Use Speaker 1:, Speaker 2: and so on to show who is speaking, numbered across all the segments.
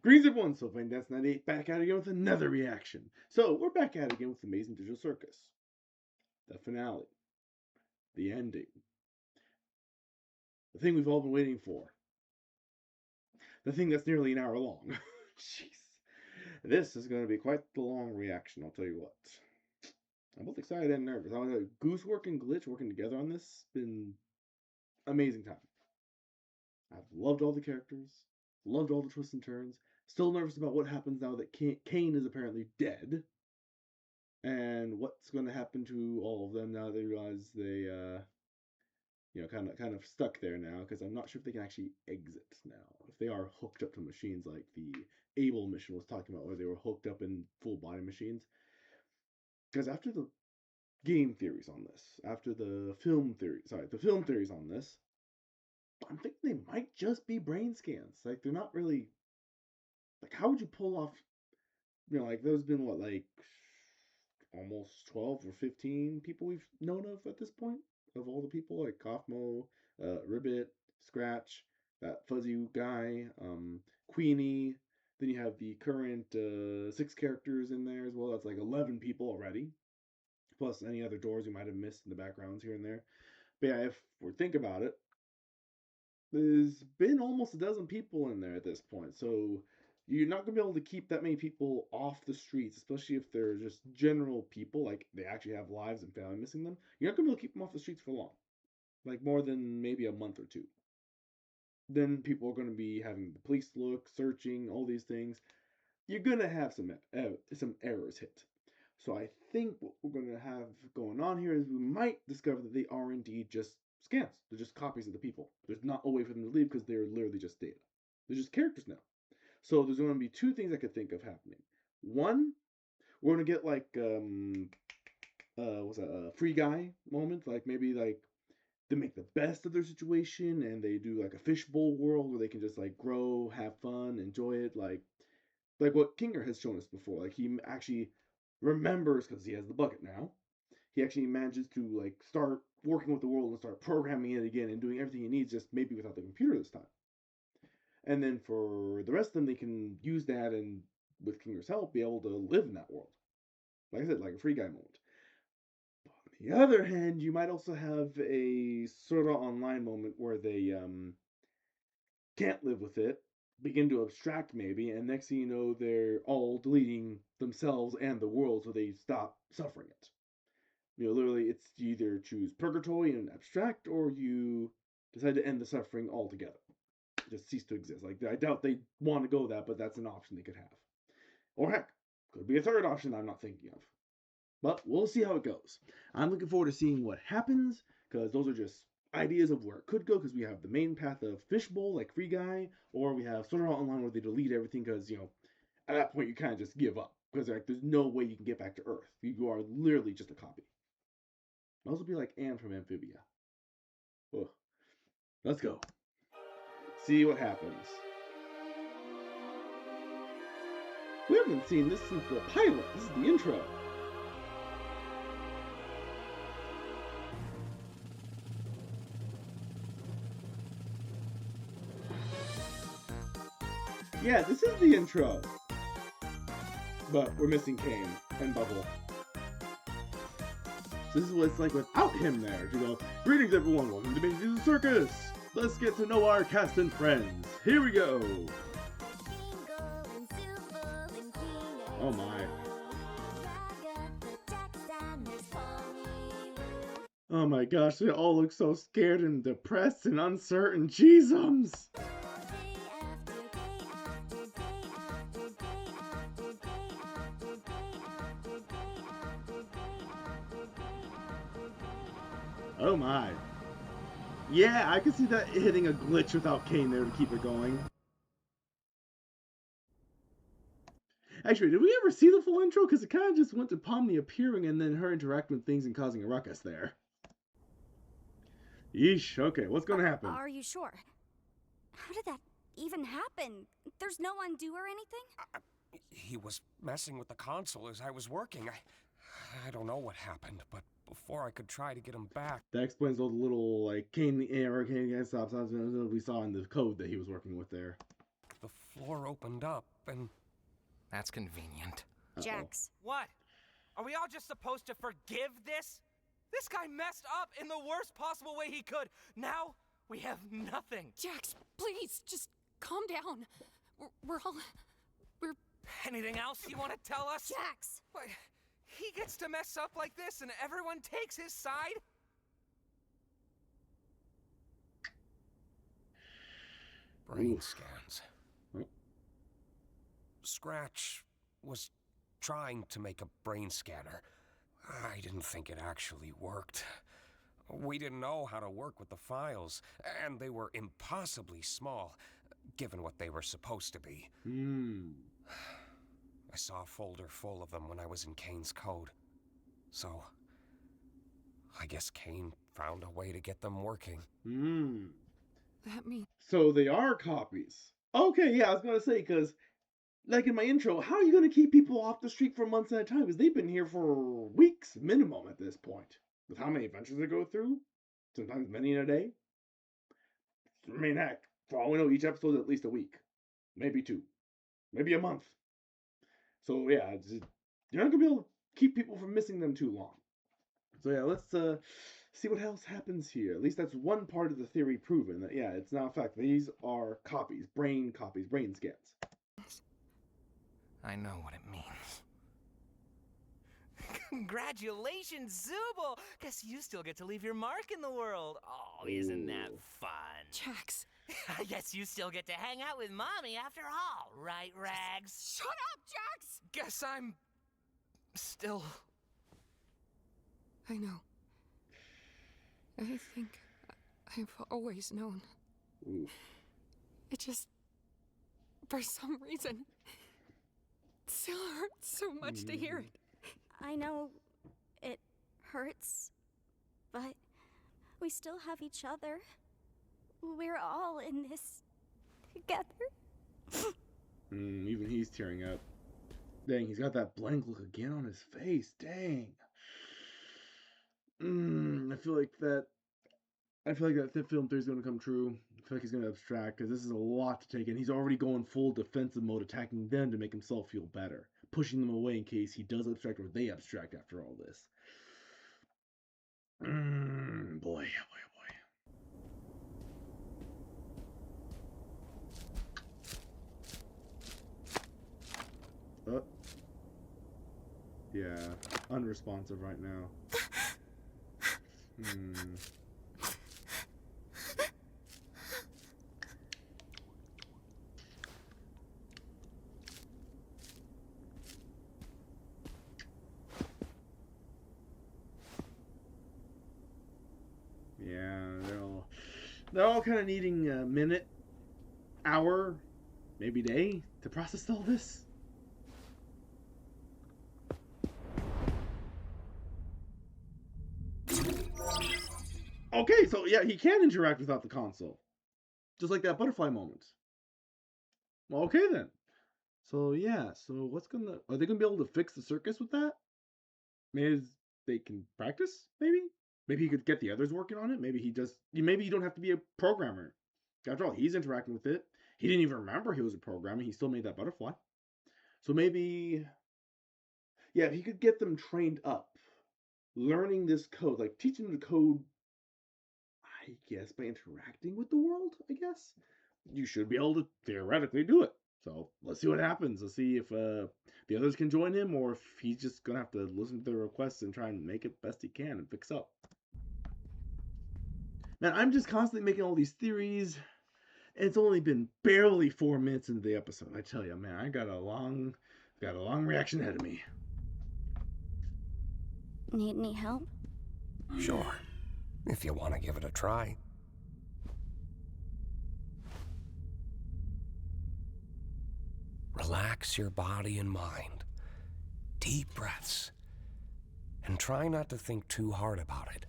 Speaker 1: Greetings everyone, so playing Dance 98 back at it again with another reaction. So we're back at it again with Amazing Digital Circus. The finale. The ending. The thing we've all been waiting for. The thing that's nearly an hour long. Jeez. This is going to be quite the long reaction, I'll tell you what. I'm both excited and nervous. I was Goosework and Glitch working together on this. Been amazing time. I've loved all the characters. Loved all the twists and turns. Still nervous about what happens now that Kane is apparently dead. And what's going to happen to all of them now that they realize they, kind of stuck there now? Because I'm not sure if they can actually exit now. If they are hooked up to machines like the Able mission was talking about, where they were hooked up in full body machines. Because after the game theories on this, after the film theories on this, I'm thinking they might just be brain scans. Like they're not really. Like, how would you pull off? Like there's been what, like almost 12 or 15 people we've known of at this point, of all the people like Kaufmo, Ribbit, Scratch, that fuzzy guy, Queenie. Then you have the current 6 characters in there as well. That's like 11 people already, plus any other doors you might have missed in the backgrounds here and there. But yeah, if we think about it, there's been almost a dozen people in there at this point. So you're not going to be able to keep that many people off the streets, especially if they're just general people, like they actually have lives and family missing them. You're not going to be able to keep them off the streets for long, like more than maybe a month or two. Then people are going to be having the police look, searching, all these things. You're going to have some errors hit. So I think what we're going to have going on here is we might discover that they are indeed just scans. They're just copies of the people. There's not a way for them to leave because they're literally just data. They're just characters now. So there's going to be 2 things I could think of happening. One, we're going to get like what's that, a free guy moment, like maybe like they make the best of their situation and they do like a fishbowl world where they can just like grow, have fun, enjoy it, like what Kinger has shown us before. Like he actually remembers because he has the bucket now. He actually manages to like start working with the world and start programming it again and doing everything he needs, just maybe without the computer this time. And then for the rest of them, they can use that and with Kinger's help, be able to live in that world. Like I said, like a free guy moment. On the other hand, you might also have a sort of online moment where they can't live with it, begin to abstract maybe, and next thing you know, they're all deleting themselves and the world so they stop suffering it. Literally, it's you either choose purgatory and abstract, or you decide to end the suffering altogether. Just cease to exist. Like I doubt they want to go that, but that's an option they could have. Or heck, could be a third option I'm not thinking of. But we'll see how it goes. I'm looking forward to seeing what happens, because those are just ideas of where it could go, because we have the main path of Fishbowl, like Free Guy, or we have Sword Art Online where they delete everything, because, at that point you kind of just give up. Because like, there's no way you can get back to Earth. You are literally just a copy. Might also be like Anne from Amphibia. Ugh. Let's go. See what happens. We haven't seen this since the pilot. This is the intro. Yeah, this is the intro. But we're missing Kane and Bubble. So this is what it's like without him there. You go, greetings everyone, welcome to Amazing Digital Circus. Let's get to know our cast and friends. Here we go. Oh my. Oh my gosh, they all look so scared and depressed and uncertain. Jeezums. Oh my. Yeah, I can see that hitting a glitch without Kane there to keep it going. Actually, did we ever see the full intro? Because it kind of just went to Pomni appearing and then her interacting with things and causing a ruckus there. Yeesh, okay, what's gonna happen?
Speaker 2: Are you sure? How did that even happen? There's no undo or anything?
Speaker 3: He was messing with the console as I was working. I don't know what happened, but before I could try to get him back...
Speaker 1: That explains all the little, like, Kane error, Kane against stop signs we saw in the code that he was working with there.
Speaker 3: The floor opened up and...
Speaker 4: That's convenient.
Speaker 2: Jax.
Speaker 4: What? Are we all just supposed to forgive this? This guy messed up in the worst possible way he could. Now we have nothing.
Speaker 5: Jax, please, just calm down. We're
Speaker 4: Anything else you want to tell us?
Speaker 2: Jax!
Speaker 4: What? He gets to mess up like this and everyone takes his side?
Speaker 3: Brain scans. Scratch was trying to make a brain scanner. I didn't think it actually worked. We didn't know how to work with the files, and they were impossibly small, given what they were supposed to be. I saw a folder full of them when I was in Kane's code. So, I guess Kane found a way to get them working.
Speaker 5: that means
Speaker 1: So they are copies. Okay, yeah, I was gonna say, because, like in my intro, how are you gonna keep people off the street for months at a time? Because they've been here for weeks minimum at this point. With how many adventures they go through? Sometimes many in a day. I mean, heck, for all we know, each episode is at least a week. Maybe 2. Maybe a month. So yeah, you're not gonna be able to keep people from missing them too long. So yeah, let's see what else happens here. At least that's one part of the theory proven. That yeah, it's now a fact. These are copies, brain scans.
Speaker 4: I know what it means. Congratulations, Zooble! Guess you still get to leave your mark in the world. Oh, isn't that fun?
Speaker 5: Jax.
Speaker 4: I guess you still get to hang out with Mommy after all, right, Rags?
Speaker 5: Shut up, Jax!
Speaker 4: Guess I'm still...
Speaker 5: I know. I think I've always known. It just, for some reason, still hurts so much to hear it.
Speaker 2: I know it hurts, but we still have each other. We're all in this together.
Speaker 1: Even he's tearing up. Dang, he's got that blank look again on his face. Dang. I feel like that film theory is going to come true. I feel like he's going to abstract, because this is a lot to take in. He's already going full defensive mode, attacking them to make himself feel better, pushing them away in case he does abstract or they abstract after all this. Boy. Yeah, unresponsive right now. Yeah, they're all kind of needing a minute, hour, maybe day to process all this. Okay, so yeah, he can interact without the console. Just like that butterfly moment. Well, okay then. So yeah, so are they gonna be able to fix the circus with that? Maybe they can practice, maybe? Maybe he could get the others working on it. Maybe you don't have to be a programmer. After all, he's interacting with it. He didn't even remember he was a programmer. He still made that butterfly. So maybe, yeah, if he could get them trained up, learning this code, like teaching them the code, I guess, by interacting with the world, I guess, you should be able to theoretically do it. So let's see what happens. Let's see if the others can join him, or if he's just going to have to listen to their requests and try and make it best he can and fix up. Man, I'm just constantly making all these theories. It's only been barely 4 minutes into the episode. I tell you, man, I got a long reaction ahead of me.
Speaker 2: Need any help?
Speaker 3: Sure, if you want to give it a try. Relax your body and mind. Deep breaths. And try not to think too hard about it.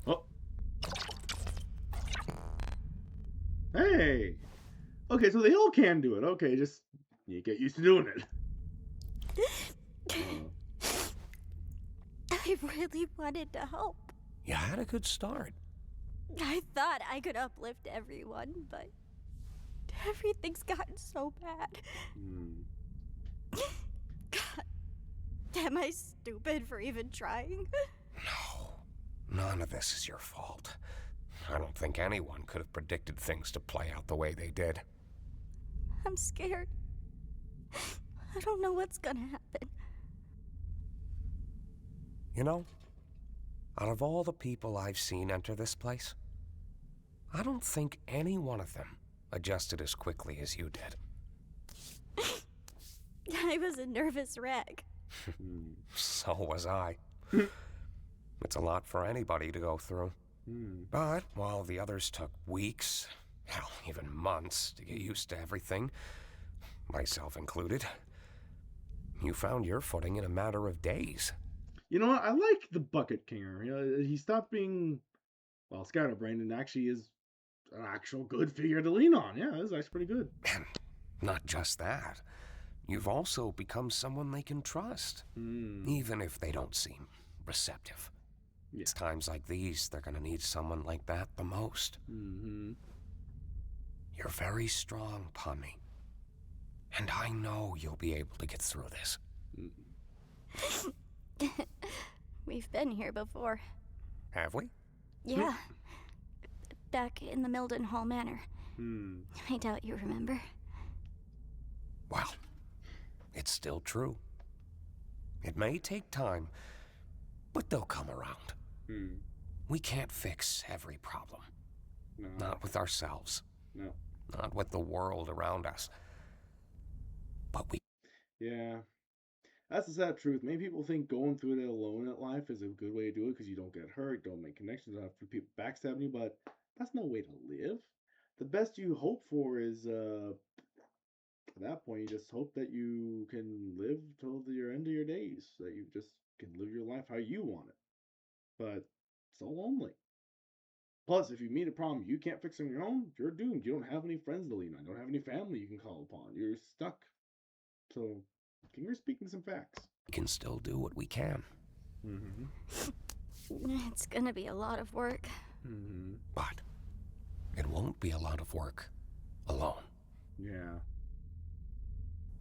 Speaker 1: Oh. Hey! Okay, so they all can do it. Okay, just you get used to doing it.
Speaker 2: I really wanted to help.
Speaker 3: You had a good start.
Speaker 2: I thought I could uplift everyone, but Everything's gotten so bad. God, am I stupid for even trying?
Speaker 3: No, none of this is your fault. I don't think anyone could have predicted things to play out the way they did.
Speaker 2: I'm scared. I don't know what's gonna happen.
Speaker 3: You know, out of all the people I've seen enter this place, I don't think any one of them adjusted as quickly as you did.
Speaker 2: I was a nervous wreck.
Speaker 3: So was I. It's a lot for anybody to go through. But while the others took weeks, hell, even months to get used to everything, myself included, you found your footing in a matter of days.
Speaker 1: You know what? I like the Bucket Kinger. You know, he stopped being, well, scatterbrained and actually is an actual good figure to lean on. Yeah, this is actually pretty good.
Speaker 3: And not just that, you've also become someone they can trust, even if they don't seem receptive.
Speaker 1: Yeah.
Speaker 3: It's times like these they're gonna need someone like that the most. You're very strong, Pommy. And I know you'll be able to get through this.
Speaker 2: We've been here before.
Speaker 3: Have we?
Speaker 2: Yeah. Back in the Milden Hall Manor. I doubt you remember.
Speaker 3: Well, it's still true. It may take time, but they'll come around. We can't fix every problem.
Speaker 1: No.
Speaker 3: Not with ourselves.
Speaker 1: No.
Speaker 3: Not with the world around us. But we...
Speaker 1: Yeah. That's the sad truth. Many people think going through it alone in life is a good way to do it because you don't get hurt, don't make connections, don't have people backstabbing you, but that's no way to live. The best you hope for is, at that point, you just hope that you can live till your end of your days, that you just can live your life how you want it. But so lonely. Plus, if you meet a problem you can't fix on your own, you're doomed. You don't have any friends to lean on. You don't have any family you can call upon. You're stuck. So, Kinger's speaking some facts.
Speaker 3: We can still do what we can.
Speaker 2: It's gonna be a lot of work.
Speaker 3: But it won't be a lot of work alone.
Speaker 1: Yeah.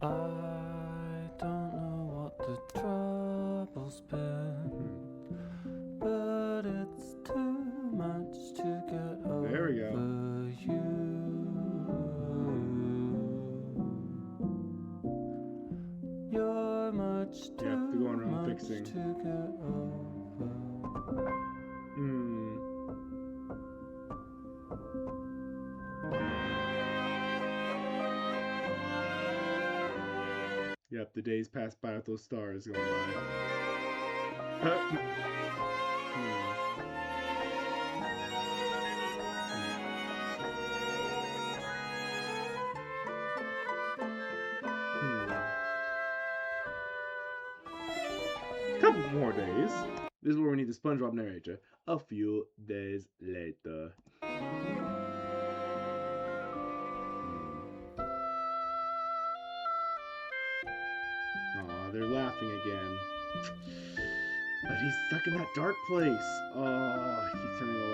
Speaker 6: I don't know what the trouble's been, but it's too much to get over.
Speaker 1: There we go.
Speaker 6: You're much too
Speaker 1: You have to go around
Speaker 6: much
Speaker 1: fixing.
Speaker 6: to get over.
Speaker 1: Yep, the days pass by with those stars going by. Couple more days. This is where we need the SpongeBob narrator. A few days later. Aw, they're laughing again. But he's stuck in that dark place. Oh, he keeps turning away.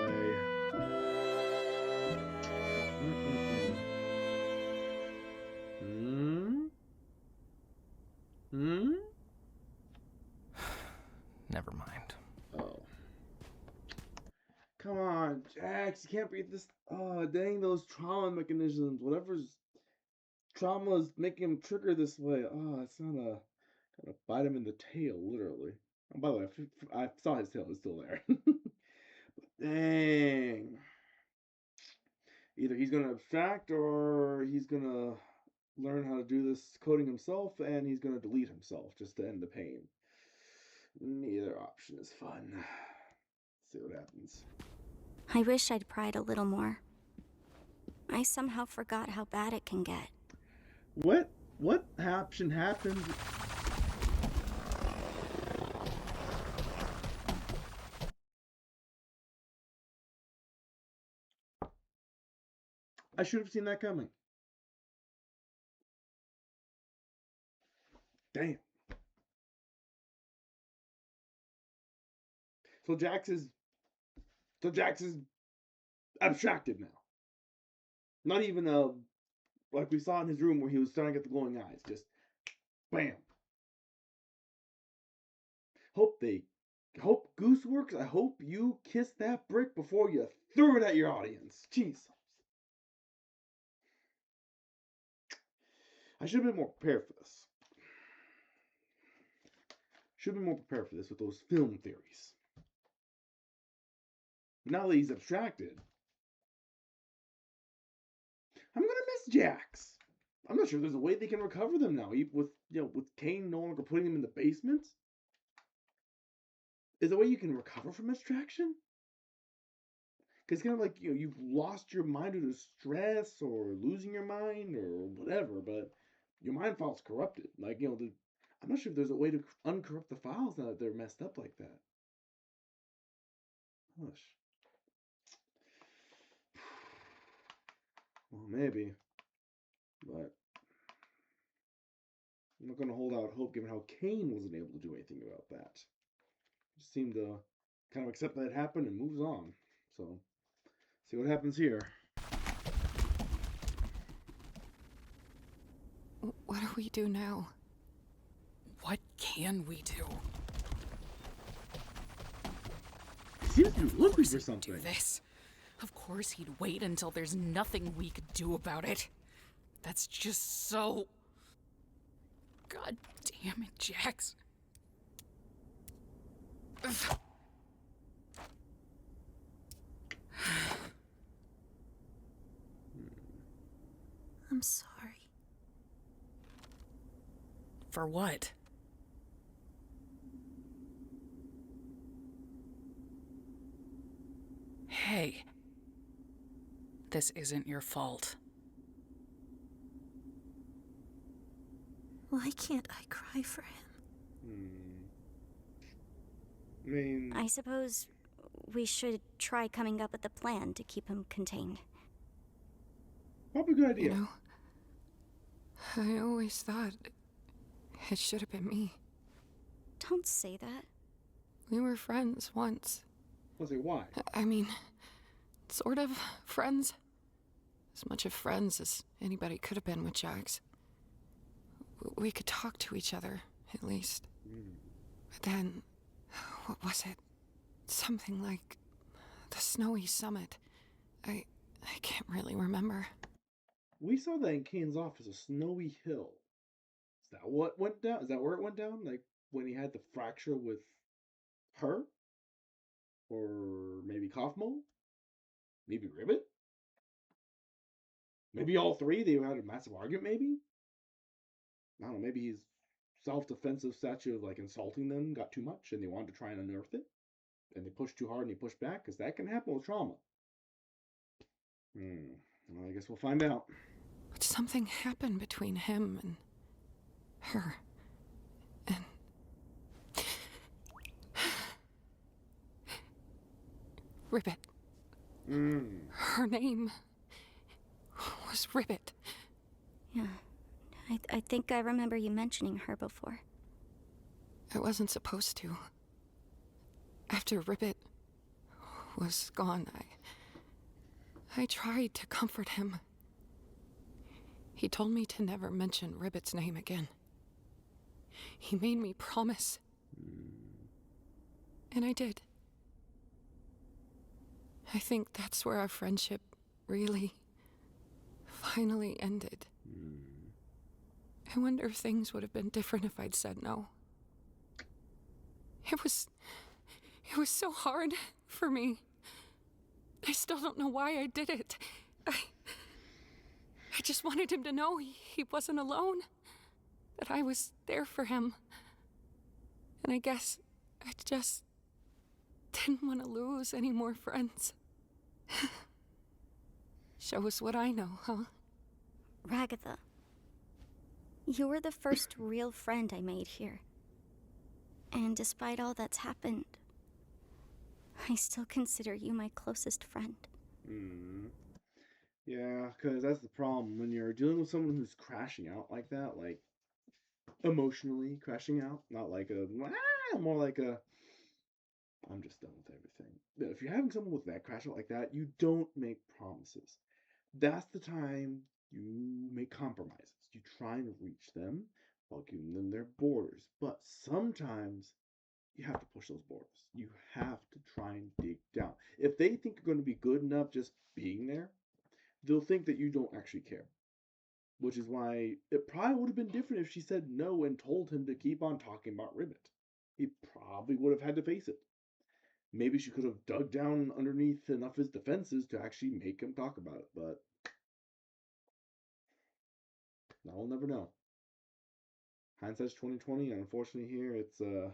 Speaker 4: Never mind.
Speaker 1: Oh. Come on, Jax, you can't beat this. Oh, dang those trauma mechanisms. Whatever's trauma is making him trigger this way. Oh, it's gonna bite him in the tail, literally. Oh, by the way, I saw his tail. It's still there. Dang. Either he's gonna abstract or he's gonna learn how to do this coding himself and he's gonna delete himself just to end the pain. Neither option is fun. Let's see what happens.
Speaker 2: I wish I'd pried a little more. I somehow forgot how bad it can get.
Speaker 1: What option happened? I should have seen that coming. Damn. So Jax is abstracted now. Not even a like we saw in his room where he was starting to get the glowing eyes. Just bam. Hope Goose works. I hope you kissed that brick before you threw it at your audience. Jeez. I should have been more prepared for this. Should have been more prepared for this with those film theories. Now that he's abstracted, I'm gonna miss Jax. I'm not sure there's a way they can recover them now, with Kane no longer putting them in the basement. Is there a way you can recover from abstraction? Because kind of like you've lost your mind due to stress or losing your mind or whatever, but your mind file's corrupted. Like I'm not sure if there's a way to uncorrupt the files now that they're messed up like that. Hush. Well, maybe, but I'm not going to hold out hope given how Kane wasn't able to do anything about that. Just seemed to kind of accept that it happened and moves on. So, see what happens here.
Speaker 5: What do we do now?
Speaker 7: What can we do?
Speaker 1: He seems to be looking for
Speaker 7: Do
Speaker 1: something.
Speaker 7: this. Of course he'd wait until there's nothing we could do about it. That's just so... God damn it, Jax.
Speaker 2: I'm sorry.
Speaker 7: For what? Hey. This isn't your fault.
Speaker 2: Why can't I cry for him?
Speaker 1: I mean,
Speaker 2: I suppose we should try coming up with a plan to keep him contained.
Speaker 1: probably a good idea.
Speaker 5: You know, I always thought it should have been me.
Speaker 2: Don't say that.
Speaker 5: We were friends once.
Speaker 1: Let's say why.
Speaker 5: I mean, sort of friends. As much of friends as anybody could have been with Jax. We could talk to each other, at least. But then, what was it? Something like the Snowy Summit. I can't really remember.
Speaker 1: We saw that in Kane's office, a snowy hill. Is that what went down? Is that where it went down? Like when he had the fracture with her? Or maybe Kaufmo? Maybe Ribbit? Maybe all three? They had a massive argument, maybe? I don't know, maybe his self-defensive statute of like insulting them got too much and they wanted to try and unearth it. And they pushed too hard and he pushed back, because that can happen with trauma. Well, I guess we'll find out.
Speaker 5: But something happened between him and her. And... Ribbit. Her name was Ribbit.
Speaker 2: Yeah. I think I remember you mentioning her before.
Speaker 5: I wasn't supposed to. After Ribbit was gone, I tried to comfort him. He told me to never mention Ribbit's name again. He made me promise. And I did. I think that's where our friendship really, finally ended. I wonder if things would have been different if I'd said no. It was so hard for me. I still don't know why I did it. I just wanted him to know he wasn't alone. That I was there for him. And I guess I just didn't want to lose any more friends. Shows what I know, huh?
Speaker 2: Ragatha, you were the first real friend I made here. And despite all that's happened, I still consider you my closest friend.
Speaker 1: Yeah, because that's the problem. When you're dealing with someone who's crashing out like that, like emotionally crashing out, not like more like a, I'm just done with everything. If you're having someone with that crash out like that, you don't make promises. That's the time you make make compromises. You try and reach them while giving them their borders. But sometimes you have to push those borders. You have to try and dig down. If they think you're going to be good enough just being there, they'll think that you don't actually care. Which is why it probably would have been different if she said no and told him to keep on talking about Ribbit. He probably would have had to face it. Maybe she could have dug down underneath enough of his defenses to actually make him talk about it, but now we'll never know. Hindsight's 2020, and unfortunately here it's just a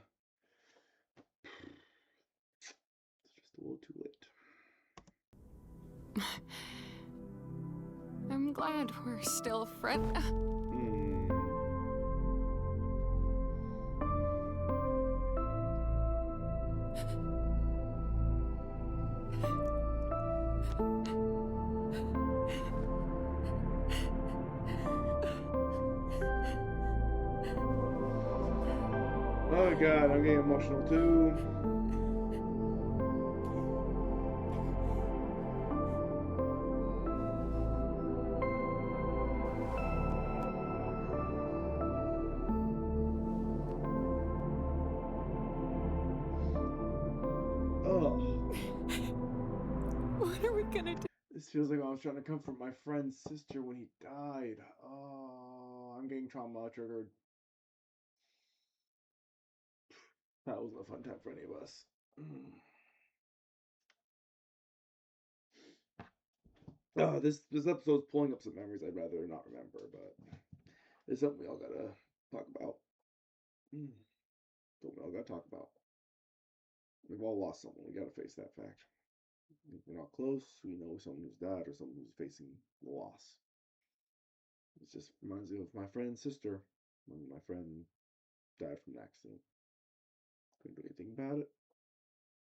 Speaker 1: little too late.
Speaker 5: I'm glad we're still friends.
Speaker 1: Oh god, I'm getting emotional too. Oh.
Speaker 5: What are we gonna do?
Speaker 1: This feels like I was trying to comfort my friend's sister when he died. Oh, I'm getting trauma triggered. That wasn't a fun time for any of us. Oh, this episode's pulling up some memories I'd rather not remember, but it's something we all gotta talk about. Something we all gotta talk about. We've all lost someone. We gotta face that fact. If we're not close, we know someone who's died or someone who's facing the loss. It just reminds me of my friend's sister when my friend died from an accident. Couldn't do anything about it.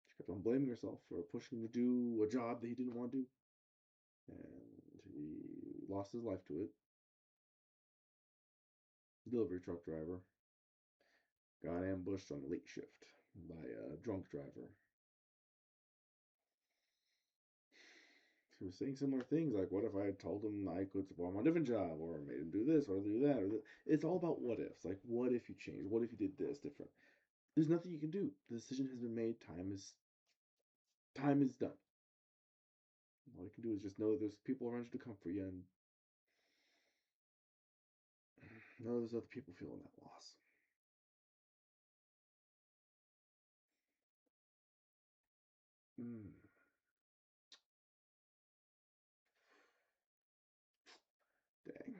Speaker 1: She kept on blaming herself for pushing him to do a job that he didn't want to do. And he lost his life to it. Delivery truck driver got ambushed on a late shift by a drunk driver. He was saying similar things like, what if I had told him I could support him on a different job, or made him do this, or do that, or it's all about what ifs. Like, what if you changed? What if you did this different? There's nothing you can do. The decision has been made. Time is done. All you can do is just know that there's people around you to comfort you, and know there's other people feeling that loss. Dang.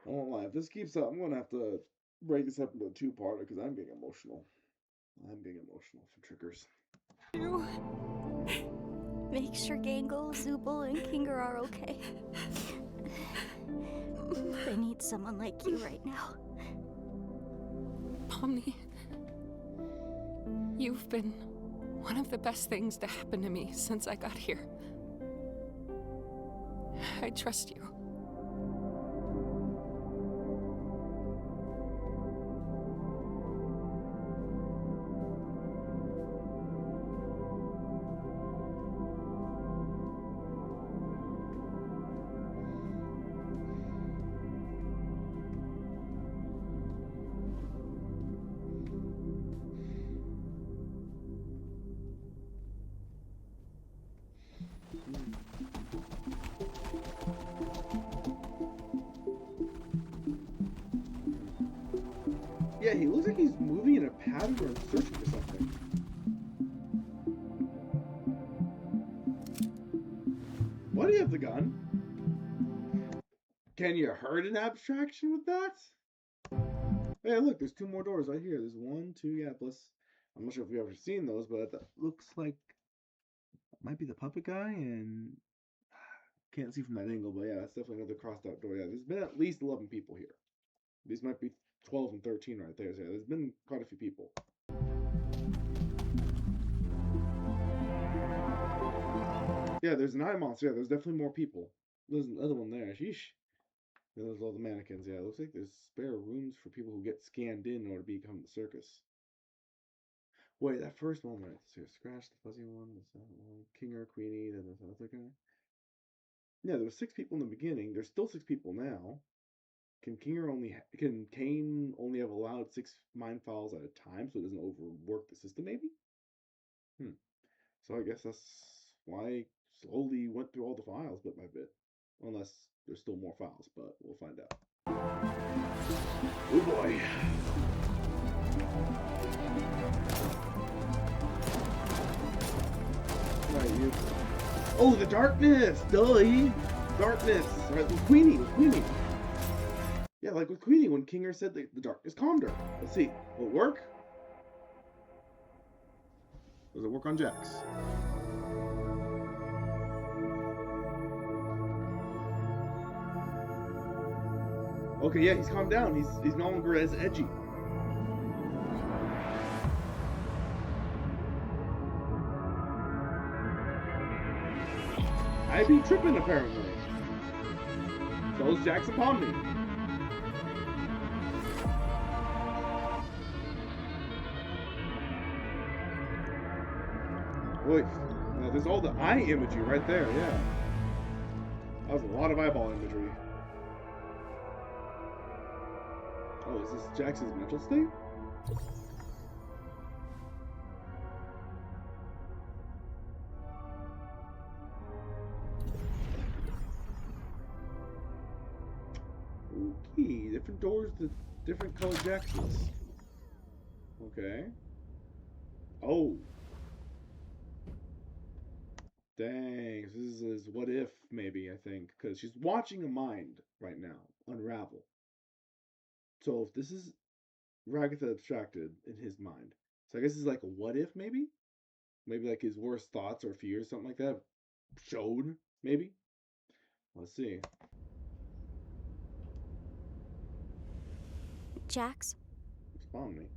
Speaker 1: I won't lie. If this keeps up, I'm gonna have to break this up into a two-parter because I'm getting emotional. I'm getting emotional from triggers.
Speaker 2: Make sure Gangle, Zubul, and Kinger are okay. They need someone like you right now.
Speaker 5: Pomni, you've been one of the best things to happen to me since I got here. I trust you.
Speaker 1: Yeah, he looks like he's moving in a pattern or searching for something. Why do you have the gun? Can you hurt an abstraction with that? Hey, look, there's two more doors right here. There's one, two, yeah, plus... I'm not sure if we've ever seen those, but that looks like... might be the puppet guy, and... can't see from that angle, but yeah, that's definitely another crossed out door. Yeah, there's been at least 11 people here. These might be 12 and 13 right there. So yeah, there's been quite a few people. Yeah, there's an eye monster. Yeah, there's definitely more people. There's another one there. Sheesh. And there's all the mannequins. Yeah, it looks like there's spare rooms for people who get scanned in order to become the circus. Wait, that first one right here. Scratch the fuzzy one. There's that one. King or Queenie. Then there's another guy. Yeah, there were 6 people in the beginning. There's still 6 people now. Can Kane only have allowed 6 mind files at a time so it doesn't overwork the system? Maybe. So I guess that's why I slowly went through all the files bit by bit. Unless there's still more files, but we'll find out. Oh boy. Right, you. Oh, the darkness! Duh! Darkness! Right, with Queenie. Yeah, like with Queenie when Kinger said the darkness calmed her. Let's see. Will it work? Does it work on Jax? Okay, yeah, he's calmed down. He's no longer as edgy. I be tripping apparently. So is Jax upon me. Wait, there's all the eye imagery right there, yeah. That was a lot of eyeball imagery. Oh, is this Jax's mental state? Okay, different doors to different colored Jaxes. Okay. Oh. Dang, this is what if, maybe, I think. Because she's watching a mind right now unravel. So if this is Ragatha abstracted in his mind. So I guess it's like a what if, maybe? Maybe like his worst thoughts or fears, something like that. Showed, maybe? Let's see.
Speaker 2: Jax,
Speaker 1: Respond me.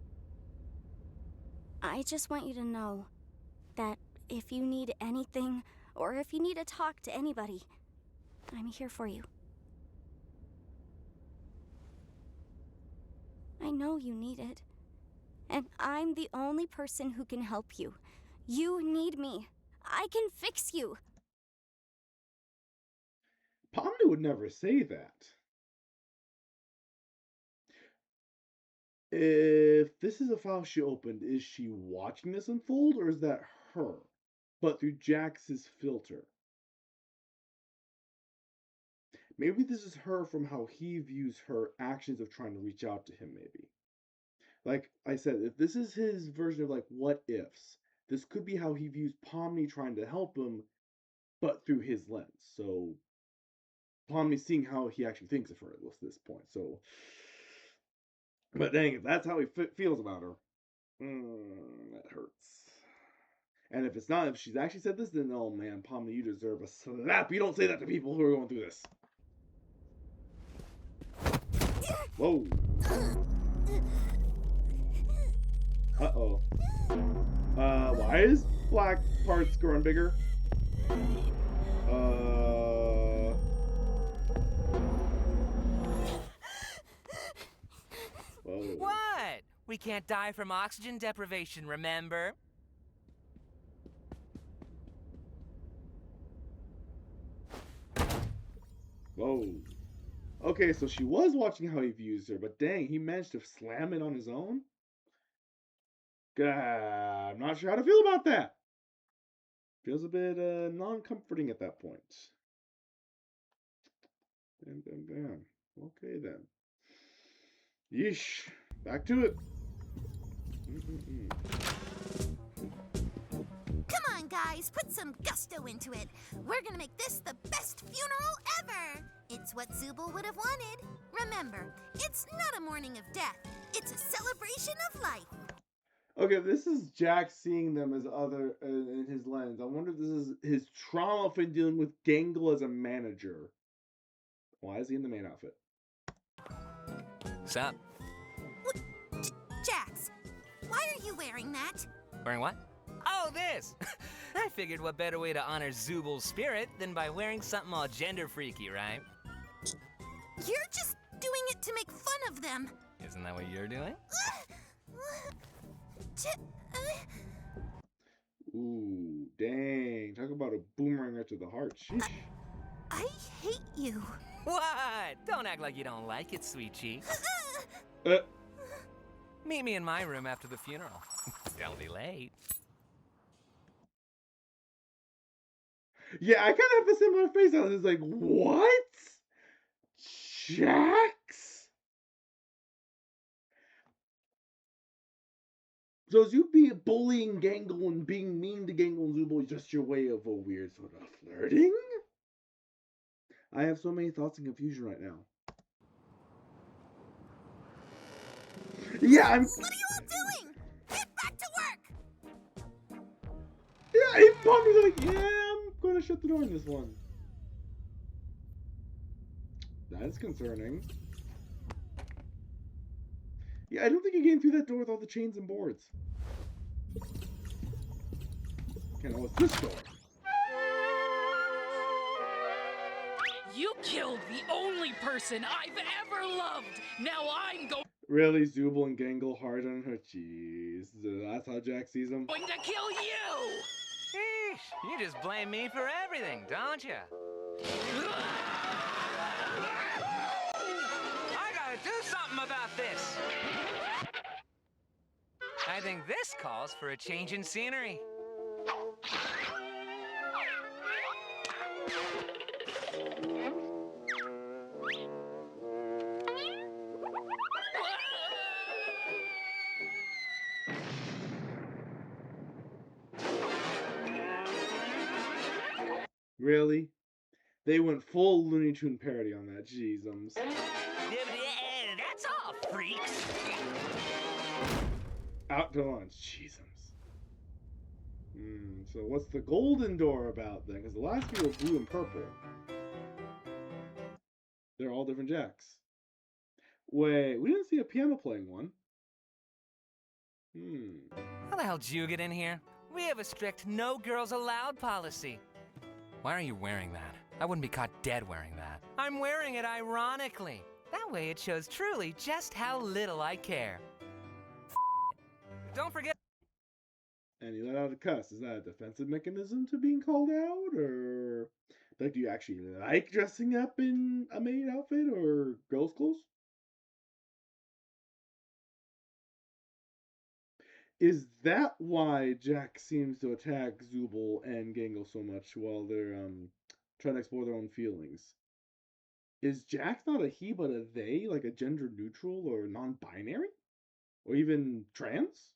Speaker 2: I just want you to know that if you need anything, or if you need to talk to anybody, I'm here for you. I know you need it. And I'm the only person who can help you. You need me. I can fix you.
Speaker 1: Pomni would never say that. If this is a file she opened, is she watching this unfold, or is that her? But through Jax's filter. Maybe this is her from how he views her actions of trying to reach out to him, maybe. Like I said, if this is his version of like what ifs, this could be how he views Pomni trying to help him, but through his lens. So Pomni's seeing how he actually thinks of her at this point. So, but dang, if that's how he feels about her, that hurts. And if it's not, if she's actually said this, then oh man, Pomni, you deserve a slap. You don't say that to people who are going through this. Whoa. Uh-oh. Why is black parts growing bigger? Whoa.
Speaker 4: What? We can't die from oxygen deprivation, remember?
Speaker 1: Whoa. Okay, so she was watching how he views her, but dang, he managed to slam it on his own? God, I'm not sure how to feel about that. Feels a bit non-comforting at that point. Damn. Okay then. Yeesh. Back to it.
Speaker 8: Come on, guys, put some gusto into it. We're gonna make this the best funeral ever. It's what Zubul would have wanted. Remember, it's not a mourning of death. It's a celebration of life.
Speaker 1: Okay, this is Jack seeing them as other in his lens. I wonder if this is his trauma from dealing with Gangle as a manager. Why is he in the main outfit?
Speaker 4: Sup?
Speaker 8: Jax, why are you wearing that?
Speaker 4: Wearing what? Oh, this! I figured what better way to honor Zubul's spirit than by wearing something all gender freaky, right?
Speaker 8: You're just doing it to make fun of them.
Speaker 4: Isn't that what you're doing?
Speaker 1: Ooh, dang. Talk about a boomerang right to the heart. Sheesh.
Speaker 8: I you.
Speaker 4: What? Don't act like you don't like it, sweet cheek.
Speaker 1: Uh,
Speaker 4: Meet me in my room after the funeral. Don't be late.
Speaker 1: yeah, I kind of have a similar face on it. It's like, what? Jax? So is you be bullying Gangle and being mean to Gangle and Zubul just your way of a weird sort of flirting? I have so many thoughts and confusion right now. Yeah, I'm...
Speaker 8: What are you all doing? Get back to work!
Speaker 1: Yeah, even Pommy's like, yeah, I'm going to shut the door on this one. That's concerning. Yeah, I don't think you're getting through that door with all the chains and boards. Okay, now what's this door?
Speaker 7: You killed the only person I've ever loved. Now I'm
Speaker 1: Really, Zubul and Gangle hard on her? Jeez, that's how Jack sees him.
Speaker 7: going to kill you.
Speaker 4: Sheesh, you just blame me for everything, don't you? I gotta do something about this. I think this calls for a change in scenery.
Speaker 1: Really? They went full Looney Tune parody on that. Jeezums.
Speaker 4: That's all, freaks.
Speaker 1: Out to lunch. Jeezums. So what's the golden door about then? Because the last few were blue and purple. They're all different Jacks. Wait, we didn't see a piano playing one.
Speaker 4: How the hell did you get in here? We have a strict no girls allowed policy. Why are you wearing that? I wouldn't be caught dead wearing that. I'm wearing it ironically. That way it shows truly just how little I care. Don't forget.
Speaker 1: And he let out a cuss. Is that a defensive mechanism to being called out? Or like, do you actually like dressing up in a maid outfit or girls' clothes? Is that why Jack seems to attack Zubul and Gangle so much while they're trying to explore their own feelings? Is Jack not a he but a they, like a gender neutral or non-binary? Or even trans?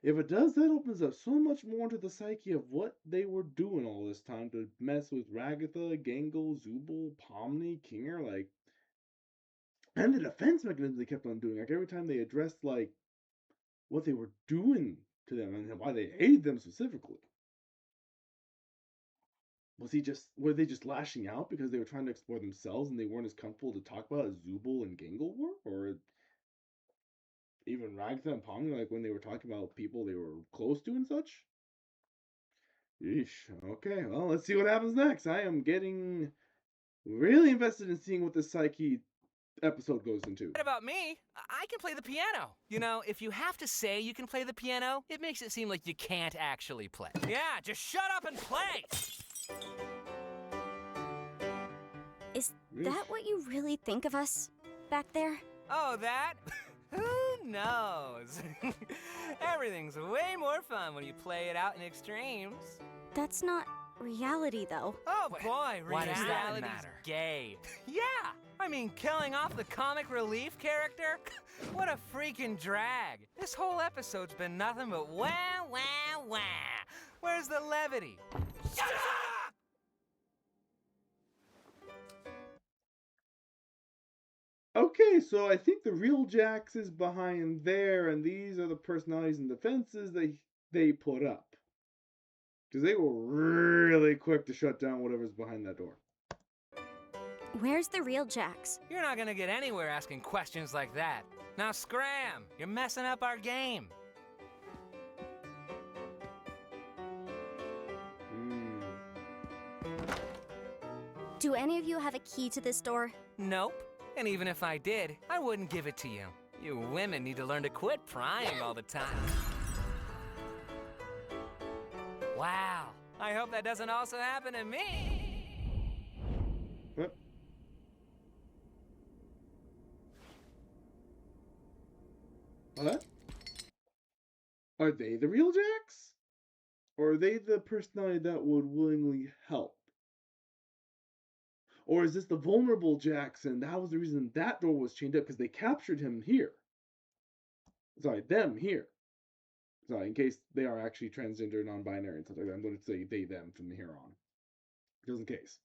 Speaker 1: If it does, that opens up so much more into the psyche of what they were doing all this time to mess with Ragatha, Gangle, Zubul, Pomni, Kinger, like... And the defense mechanism they kept on doing. Like, every time they addressed, like, what they were doing to them and why they hated them specifically. Were they just lashing out because they were trying to explore themselves and they weren't as comfortable to talk about as Zubul and Gangle were? Or even Ragatha and Pomni, like, when they were talking about people they were close to and such? Yeesh. Okay, well, let's see what happens next. I am getting really invested in seeing what this psyche episode goes into.
Speaker 4: What about me? I can play the piano. You know, if you have to say you can play the piano, it makes it seem like you can't actually play. Yeah, just shut up and play!
Speaker 2: Is that what you really think of us back there?
Speaker 4: Oh, that? Who knows? Everything's way more fun when you play it out in extremes.
Speaker 2: That's not reality, though.
Speaker 4: Oh boy,
Speaker 3: Why does that
Speaker 4: reality's
Speaker 3: matter?
Speaker 4: gay. Yeah, I mean, killing off the comic relief character? What a freaking drag. This whole episode's been nothing but wah, wah, wah. Where's the levity? Shut up!
Speaker 1: Okay, so I think the real Jax is behind there, and these are the personalities and defenses they put up. Because they were really quick to shut down whatever's behind that door.
Speaker 2: Where's the real Jax?
Speaker 4: You're not gonna get anywhere asking questions like that. Now scram! You're messing up our game.
Speaker 2: Do any of you have a key to this door?
Speaker 4: Nope. And even if I did, I wouldn't give it to you. You women need to learn to quit prying all the time. Wow, I hope that doesn't also happen to me.
Speaker 1: What? What? Are they the real Jacks? Or are they the personality that would willingly help? Or is this the vulnerable Jackson? That was the reason that door was chained up, because they captured him here. Sorry, them here. Sorry, in case they are actually transgender, non-binary, and stuff like that. I'm going to say they, them from here on. Just in case.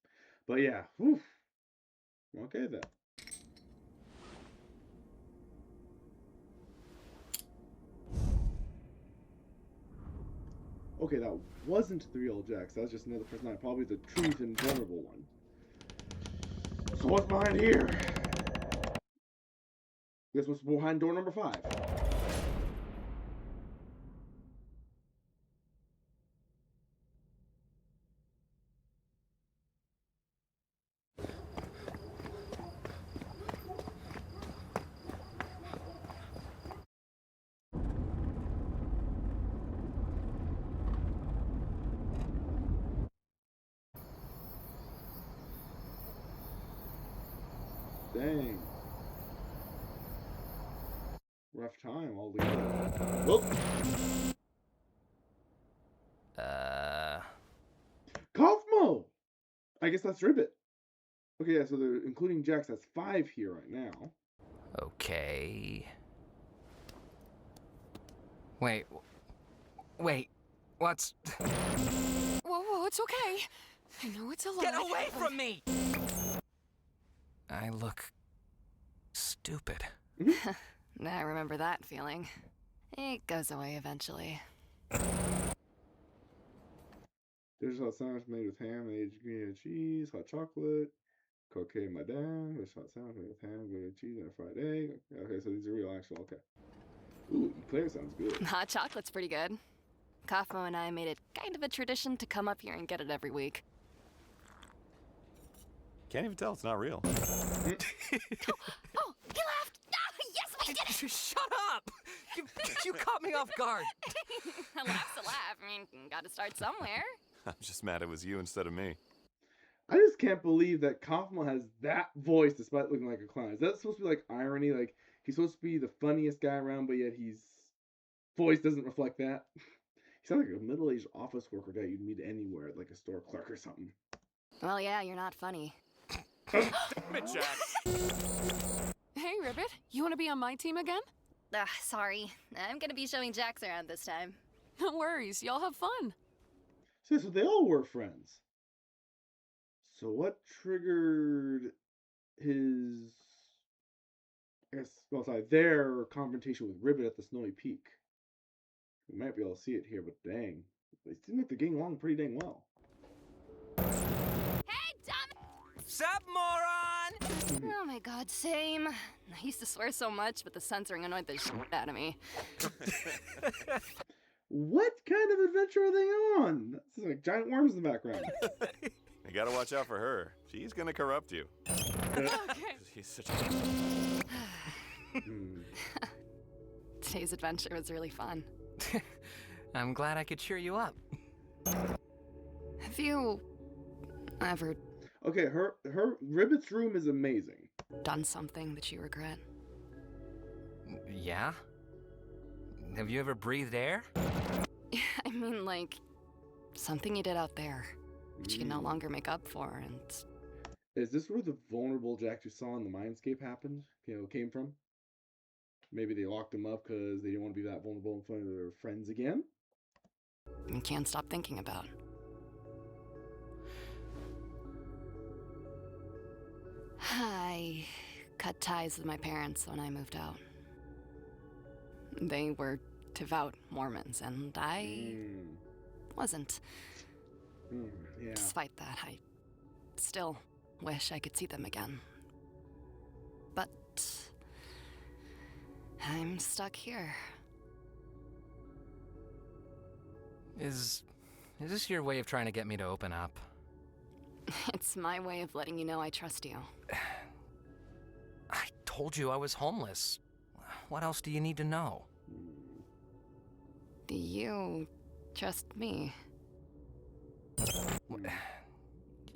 Speaker 1: But yeah, whew. Okay then. Okay, that wasn't the real Jax. That was just another personality. Probably the truth and vulnerable one. So what's behind here? Guess what's behind door number 5? Dang. Rough time all together. Whoop. Cosmo! I guess that's Ribbit. Okay, yeah, so they're including Jax. That's 5 here right now.
Speaker 4: Okay. Wait, what's...
Speaker 5: Whoa, it's okay. I know it's a lot.
Speaker 4: Get away from me! I look stupid.
Speaker 9: I remember that feeling. It goes away eventually.
Speaker 1: There's hot sandwich made with ham, aged green and cheese, hot chocolate, cocaine madame, there's hot sandwich made with ham, green cheese, and a fried egg. Okay, so these are real actual, okay. Ooh, eclair sounds good.
Speaker 9: Hot chocolate's pretty good. Kaufmo and I made it kind of a tradition to come up here and get it every week.
Speaker 10: Can't even tell it's not real.
Speaker 8: Oh, he laughed! Ah, yes, we did it!
Speaker 4: Shut up! You caught me off guard.
Speaker 9: A laugh's a laugh. I mean, gotta start somewhere.
Speaker 10: I'm just mad it was you instead of me.
Speaker 1: I just can't believe that Kaufman has that voice despite looking like a clown. Is that supposed to be like irony? Like, he's supposed to be the funniest guy around, but yet his voice doesn't reflect that? He sounds like a middle-aged office worker that you'd meet anywhere, like a store clerk or something.
Speaker 9: Well, yeah, you're not funny.
Speaker 10: Damn it, Jax!
Speaker 5: Hey, Ribbit, you want to be on my team again?
Speaker 9: Sorry. I'm gonna be showing Jax around this time.
Speaker 5: No worries, y'all have fun.
Speaker 1: So they all were friends. So what triggered his, I guess, well, sorry, their confrontation with Ribbit at the Snowy Peak? We might be able to see it here, but dang, they seem like they're getting along pretty dang well.
Speaker 9: Hey, dumb!
Speaker 4: Sup, moron?
Speaker 9: Oh my god, same. I used to swear so much, but the censoring annoyed the shit out of me.
Speaker 1: What kind of adventure are they on? This is like giant worms in the background.
Speaker 10: You gotta watch out for her. She's gonna corrupt you.
Speaker 5: Okay.
Speaker 10: He's such a...
Speaker 9: Today's adventure was really fun.
Speaker 4: I'm glad I could cheer you up.
Speaker 9: Have you ever
Speaker 1: Okay, her Ribbit's room is amazing.
Speaker 9: done something that you regret?
Speaker 4: Yeah? Have you ever breathed air?
Speaker 9: I mean, like, something you did out there, which you can no longer make up for, and...
Speaker 1: Is this where the vulnerable Jack you saw in the Mindscape happened? Came from? Maybe they locked him up because they didn't want to be that vulnerable in front of their friends again?
Speaker 9: you can't stop thinking about. I cut ties with my parents when I moved out. They were devout Mormons, and I wasn't.
Speaker 1: Yeah.
Speaker 9: Despite that, I still wish I could see them again. But I'm stuck here.
Speaker 4: Is this your way of trying to get me to open up?
Speaker 9: It's my way of letting you know I trust you.
Speaker 4: I told you I was homeless. What else do you need to know?
Speaker 9: Do you trust me?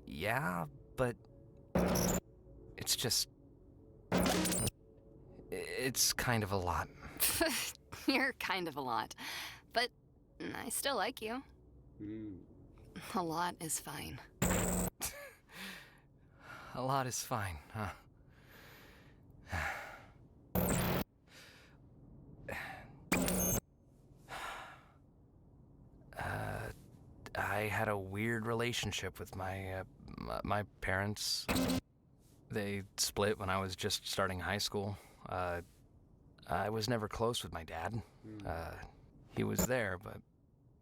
Speaker 4: Yeah, but it's just... It's kind of a lot.
Speaker 9: You're kind of a lot. But I still like you. A lot is fine.
Speaker 4: A lot is fine, huh? I had a weird relationship with my parents. They split when I was just starting high school. I was never close with my dad. He was there, but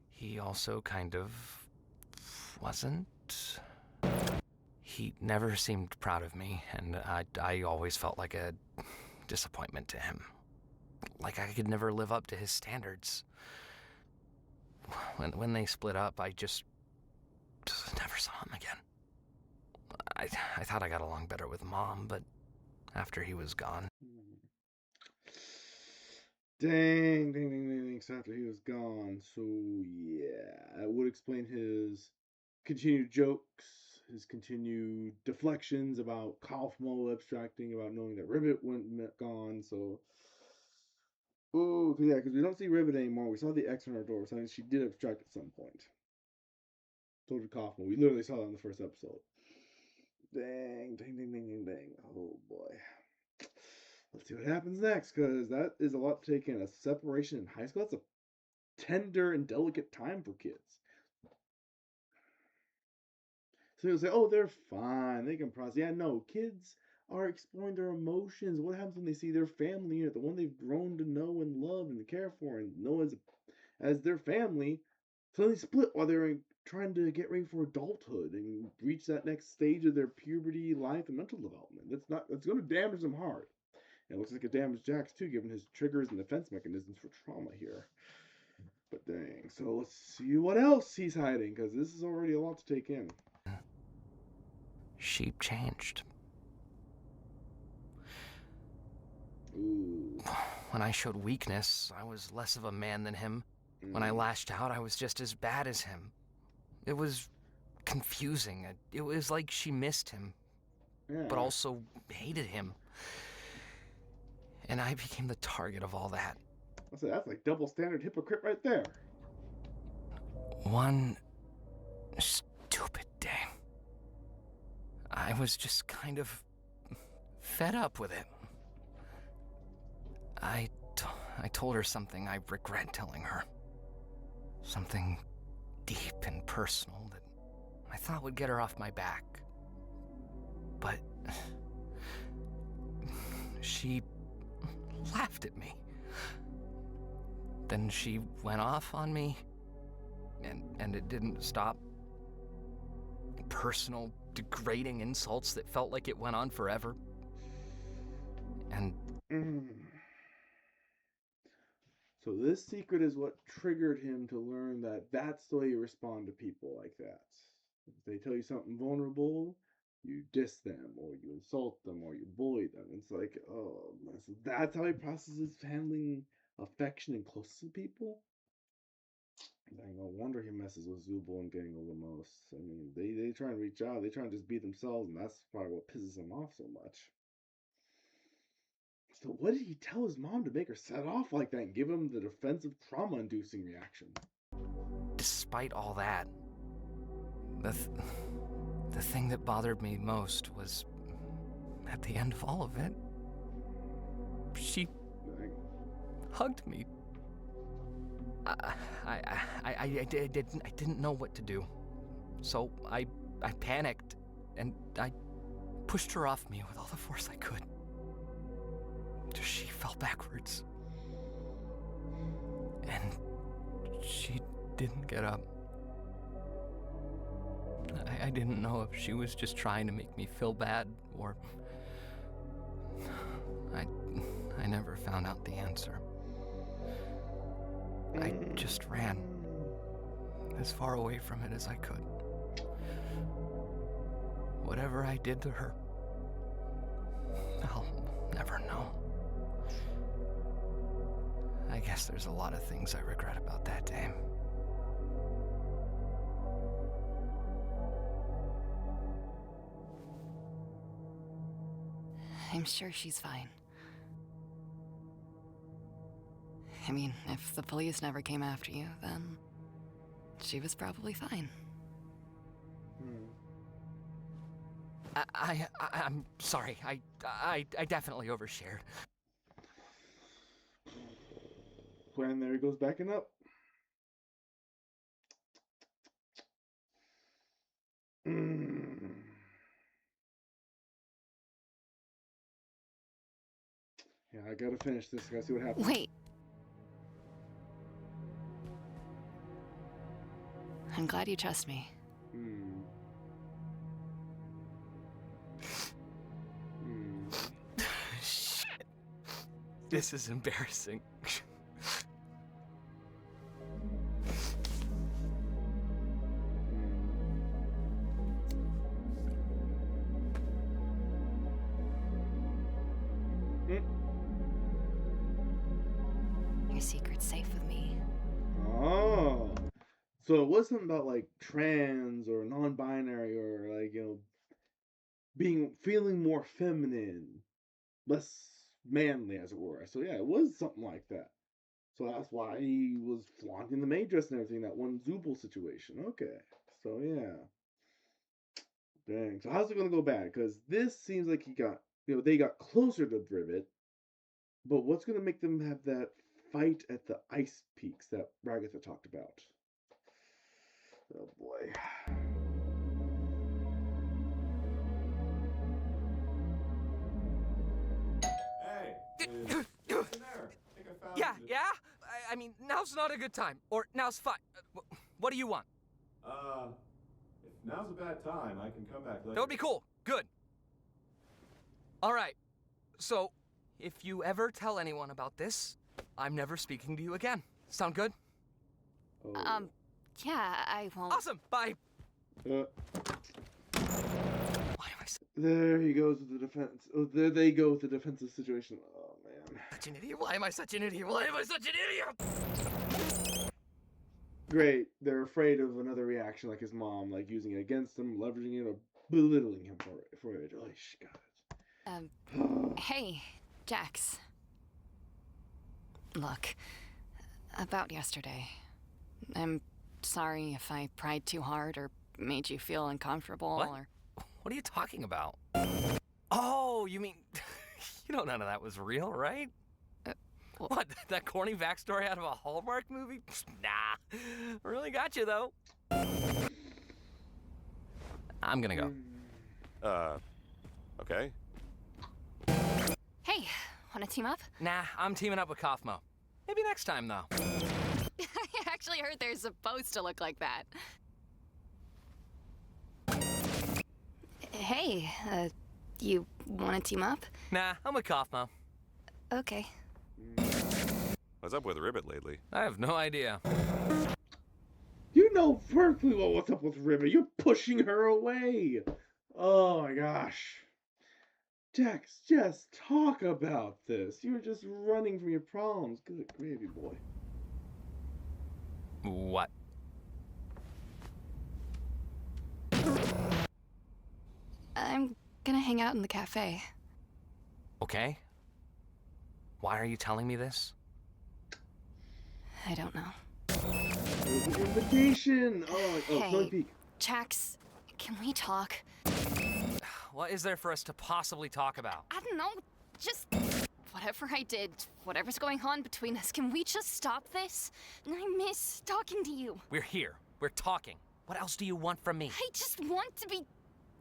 Speaker 4: he also kind of wasn't. He never seemed proud of me, and I always felt like a disappointment to him. Like I could never live up to his standards. When they split up, I just never saw him again. I thought I got along better with Mom, but after he was gone...
Speaker 1: Dang. So after he was gone, so yeah, that would explain his continued jokes, his continued deflections about Kaufmo abstracting, about knowing that Rivet went gone, so... Ooh, yeah, because we don't see Rivet anymore. We saw the X on her door, so she did abstract at some point. So did Kaufmo. We literally saw that in the first episode. Dang. Oh, boy. Let's see what happens next, because that is a lot to take in. A separation in high school, that's a tender and delicate time for kids. So you'll say, oh, they're fine. They can process. Yeah, no, kids are exploring their emotions. What happens when they see their family unit, the one they've grown to know and love and care for and know as their family, suddenly split while they're trying to get ready for adulthood and reach that next stage of their puberty, life, and mental development. That's going to damage them hard. And it looks like it damaged Jax too, given his triggers and defense mechanisms for trauma here. But dang, so let's see what else he's hiding, because this is already a lot to take in.
Speaker 4: She changed.
Speaker 1: Ooh.
Speaker 4: When I showed weakness, I was less of a man than him. When I lashed out, I was just as bad as him. It was confusing. It was like she missed him, but also hated him. And I became the target of all that.
Speaker 1: That's like double standard hypocrite right there.
Speaker 4: One stupid day, I was just kind of fed up with it. I told her something I regret telling her. Something deep and personal that I thought would get her off my back. But she laughed at me. Then she went off on me, and it didn't stop. Personal, degrading insults that felt like it went on forever. And...
Speaker 1: So this secret is what triggered him to learn that that's the way you respond to people like that. If they tell you something vulnerable, you diss them, or you insult them, or you bully them. It's like, oh, so that's how he processes handling affection and closeness to people? Dang, no wonder he messes with Zubul and Gangle the most. I mean, they try and reach out, they try and just be themselves, and that's probably what pisses him off so much. So what did he tell his mom to make her set off like that and give him the defensive trauma-inducing reaction?
Speaker 4: Despite all that, the thing that bothered me most was, at the end of all of it, she hugged me. I didn't know what to do, so I panicked and I pushed her off me with all the force I could. She fell backwards, and she didn't get up. I didn't know if she was just trying to make me feel bad, or... I never found out the answer. I just ran as far away from it as I could. Whatever I did to her, I'll never know. I guess there's a lot of things I regret about that day.
Speaker 9: I'm sure she's fine. I mean, if the police never came after you, then she was probably fine.
Speaker 4: I'm sorry. I definitely overshared.
Speaker 1: When there he goes backing up. Yeah, I gotta finish this. I gotta see what happens.
Speaker 9: Wait. I'm glad you trust me.
Speaker 4: Shit. This is embarrassing.
Speaker 9: Your secret's safe with me.
Speaker 1: Oh. So it wasn't about like trans or non-binary or like, feeling more feminine, less manly, as it were. So yeah, it was something like that. So that's why he was flaunting the maid dress and everything, that one Zubul situation. Okay. So yeah. Dang. So how's it gonna go bad? Because this seems like they got closer to Rivet, but what's gonna make them have that fight at the ice peaks that Ragatha talked about? Oh boy.
Speaker 10: Hey, is there? I think I found
Speaker 4: Yeah,
Speaker 10: it.
Speaker 4: yeah? I mean, now's not a good time. Or now's fine. What do you want?
Speaker 10: If now's a bad time, I can come back later.
Speaker 4: That would be cool. Good. All right. So, if you ever tell anyone about this, I'm never speaking to you again. Sound good?
Speaker 1: Oh.
Speaker 9: Yeah, I won't.
Speaker 4: Awesome. Bye.
Speaker 1: Uh,
Speaker 4: Why am I
Speaker 1: there he goes with the defense. Oh, there they go with the defensive situation. Oh man.
Speaker 4: such an idiot? Why am I such an idiot? Why am I such an idiot?
Speaker 1: Great. They're afraid of another reaction like his mom, like using it against him, leveraging it, or belittling him for it. Oh, she got it.
Speaker 9: Hey, Jax. Look, about yesterday. I'm sorry if I pried too hard or made you feel uncomfortable
Speaker 4: What?
Speaker 9: or...
Speaker 4: What are you talking about? Oh, you mean... you know none of that was real, right? What, that corny backstory out of a Hallmark movie? Nah. Really got you, though. I'm gonna go.
Speaker 10: Okay.
Speaker 9: Hey, wanna team up?
Speaker 4: Nah, I'm teaming up with Kaufmo. Maybe next time, though.
Speaker 9: I actually heard they're supposed to look like that. Hey, you wanna team up?
Speaker 4: Nah, I'm with Kaufmo.
Speaker 9: Okay.
Speaker 10: What's up with Ribbit lately?
Speaker 4: I have no idea.
Speaker 1: You know perfectly well what's up with Rivet. You're pushing her away. Oh my gosh. Jax, just talk about this. You're just running from your problems. Good gravy, boy.
Speaker 4: What?
Speaker 9: I'm gonna hang out in the cafe.
Speaker 4: Okay. Why are you telling me this?
Speaker 9: I don't know.
Speaker 1: There's an invitation. Oh,
Speaker 9: Hey.
Speaker 1: Snowy Peak.
Speaker 9: Jax, can we talk?
Speaker 4: What is there for us to possibly talk about?
Speaker 9: I don't know, just whatever I did, whatever's going on between us, can we just stop this? I miss talking to you.
Speaker 4: We're here. We're talking. What else do you want from me?
Speaker 9: I just want to be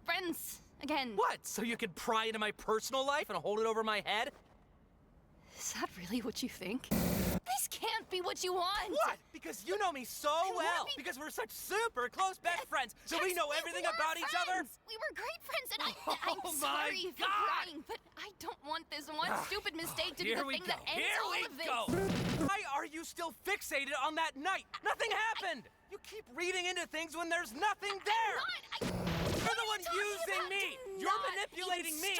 Speaker 9: friends again.
Speaker 4: What? So you can pry into my personal life and hold it over my head?
Speaker 9: Is that really what you think? This can't be what you want!
Speaker 4: What? Because you know me so well. Because we're such super close best friends. So we know everything about each other.
Speaker 9: We were great friends, and I'm
Speaker 4: Oh
Speaker 9: sorry
Speaker 4: my
Speaker 9: for
Speaker 4: God!
Speaker 9: crying, but I don't want this one stupid mistake to be
Speaker 4: Here
Speaker 9: the
Speaker 4: we
Speaker 9: thing
Speaker 4: go.
Speaker 9: that ends
Speaker 4: Here
Speaker 9: all
Speaker 4: we
Speaker 9: of this.
Speaker 4: go. Why are you still fixated on that night? Nothing happened. You keep reading into things when there's nothing there. You're the one using me. You're manipulating me.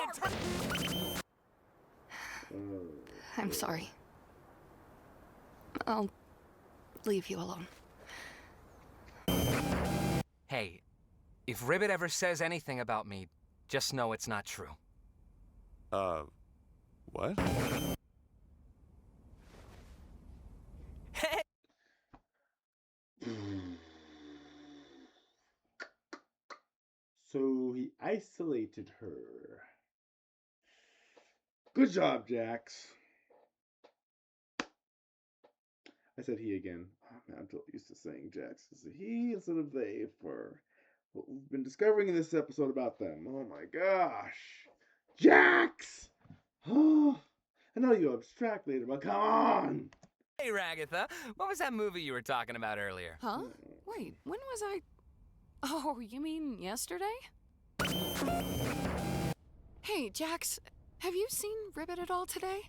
Speaker 9: I'm sorry. I'll leave you alone.
Speaker 4: Hey, if Ribbit ever says anything about me, just know it's not true.
Speaker 10: What?
Speaker 1: So he isolated her. Good job, Jax. I said he again. Oh, man, I'm totally used to saying Jax. It's a he instead of they for what we've been discovering in this episode about them. Oh my gosh. Jax! Oh, I know you abstract later, but come on!
Speaker 4: Hey, Ragatha, what was that movie you were talking about earlier?
Speaker 5: Huh? Wait, when was I... Oh, you mean yesterday? Hey, Jax, have you seen Ribbit at all today?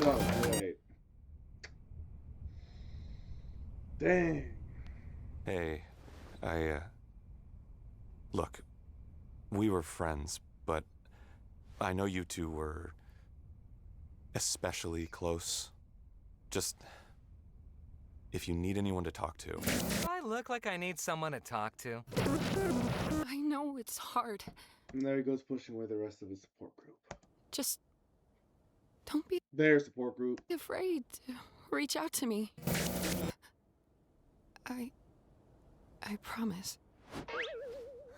Speaker 1: Oh, great. Dang.
Speaker 10: Hey, Look, we were friends, but I know you two were especially close. Just, if you need anyone to talk to.
Speaker 4: Do I look like I need someone to talk to?
Speaker 5: I know it's hard.
Speaker 1: And there he goes pushing away the rest of his support group.
Speaker 5: Just don't be
Speaker 1: Their support group.
Speaker 5: afraid to reach out to me. I promise.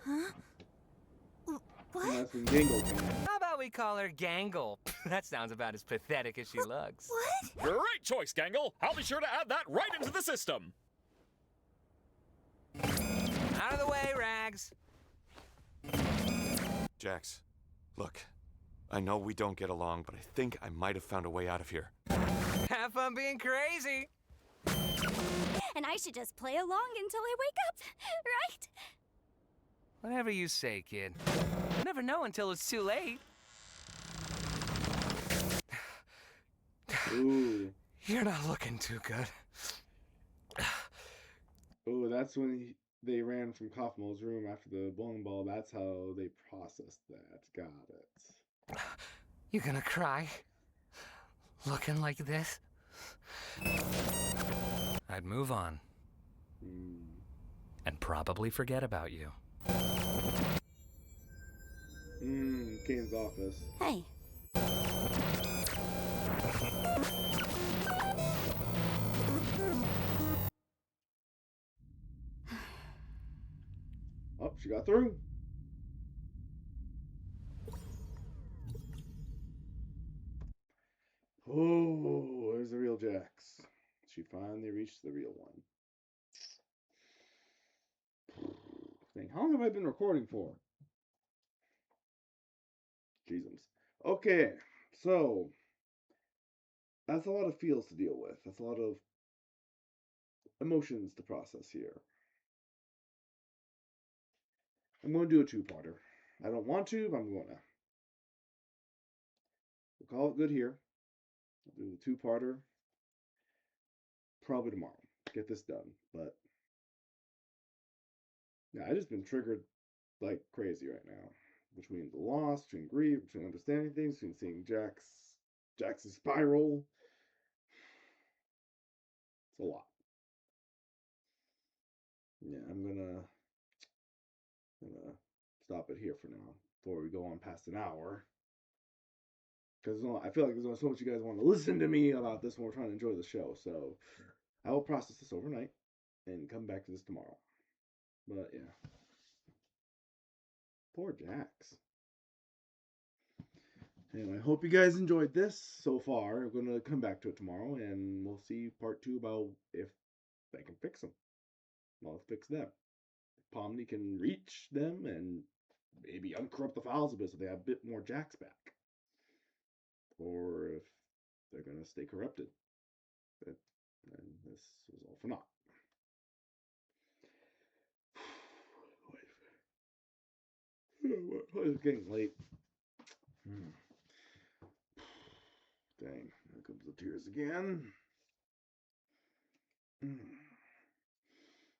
Speaker 8: Huh?
Speaker 1: And
Speaker 8: What?
Speaker 1: that's when Gangle came.
Speaker 4: How about we call her Gangle? That sounds about as pathetic as she looks.
Speaker 8: What?
Speaker 11: Great choice, Gangle. I'll be sure to add that right into the system.
Speaker 4: Out of the way, Rags.
Speaker 10: Jax, look, I know we don't get along, but I think I might have found a way out of here.
Speaker 4: Have fun being crazy.
Speaker 2: And I should just play along until I wake up, right?
Speaker 4: Whatever you say, kid. You'll never know until it's too late.
Speaker 1: Ooh.
Speaker 4: You're not looking too good.
Speaker 1: Oh, that's when they ran from Kaufmo's room after the bowling ball. That's how they processed that. Got it.
Speaker 4: You gonna cry? Looking like this? I'd move on. And probably forget about you.
Speaker 1: Kane's office.
Speaker 2: Hey.
Speaker 1: Oh, she got through. Oh, there's the real Jax. She finally reached the real one. Dang, how long have I been recording for? Jesus. Okay, so that's a lot of feels to deal with. That's a lot of emotions to process here. I'm going to do a two-parter. I don't want to, but I'm going to. We'll call it good here. I'll do the two-parter probably tomorrow. Get this done. But yeah, I just been triggered like crazy right now. Between the loss, between grief, between understanding things, between seeing Jax's spiral. It's a lot. Yeah, I'm gonna stop it here for now before we go on past an hour. Because I feel like there's only so much you guys want to listen to me about this when we're trying to enjoy the show. So I will process this overnight and come back to this tomorrow. But yeah. Poor Jax. Anyway, I hope you guys enjoyed this so far. I'm going to come back to it tomorrow and we'll see part 2 about if they can fix them. Well, fix them. If Pomni can reach them and maybe uncorrupt the files a bit so they have a bit more Jax back. Or if they're going to stay corrupted. And this was all for naught. It's getting late. Dang, here comes the tears again.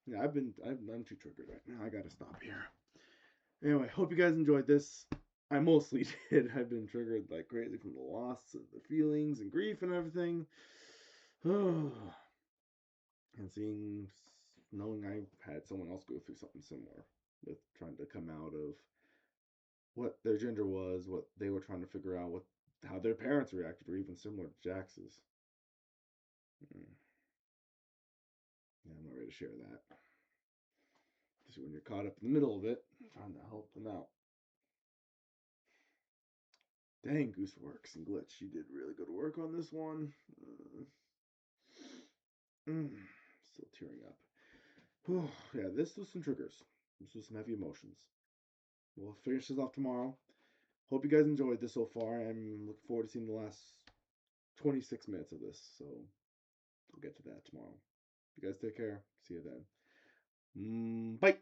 Speaker 1: Yeah, I'm too triggered right now. I gotta stop here. Anyway, hope you guys enjoyed this. I mostly did. I've been triggered like crazy from the loss of the feelings and grief and everything. And knowing I had someone else go through something similar with trying to come out of what their gender was, what they were trying to figure out, how their parents reacted, or even similar to Jax's. Yeah, I'm not ready to share that. Just when you're caught up in the middle of it, trying to help them out. Dang, Gooseworks and Glitch, you did really good work on this one. Still tearing up. Yeah, this was some triggers. This was some heavy emotions. We'll finish this off tomorrow. Hope you guys enjoyed this so far. I'm looking forward to seeing the last 26 minutes of this. So we'll get to that tomorrow. You guys take care. See you then. Bye.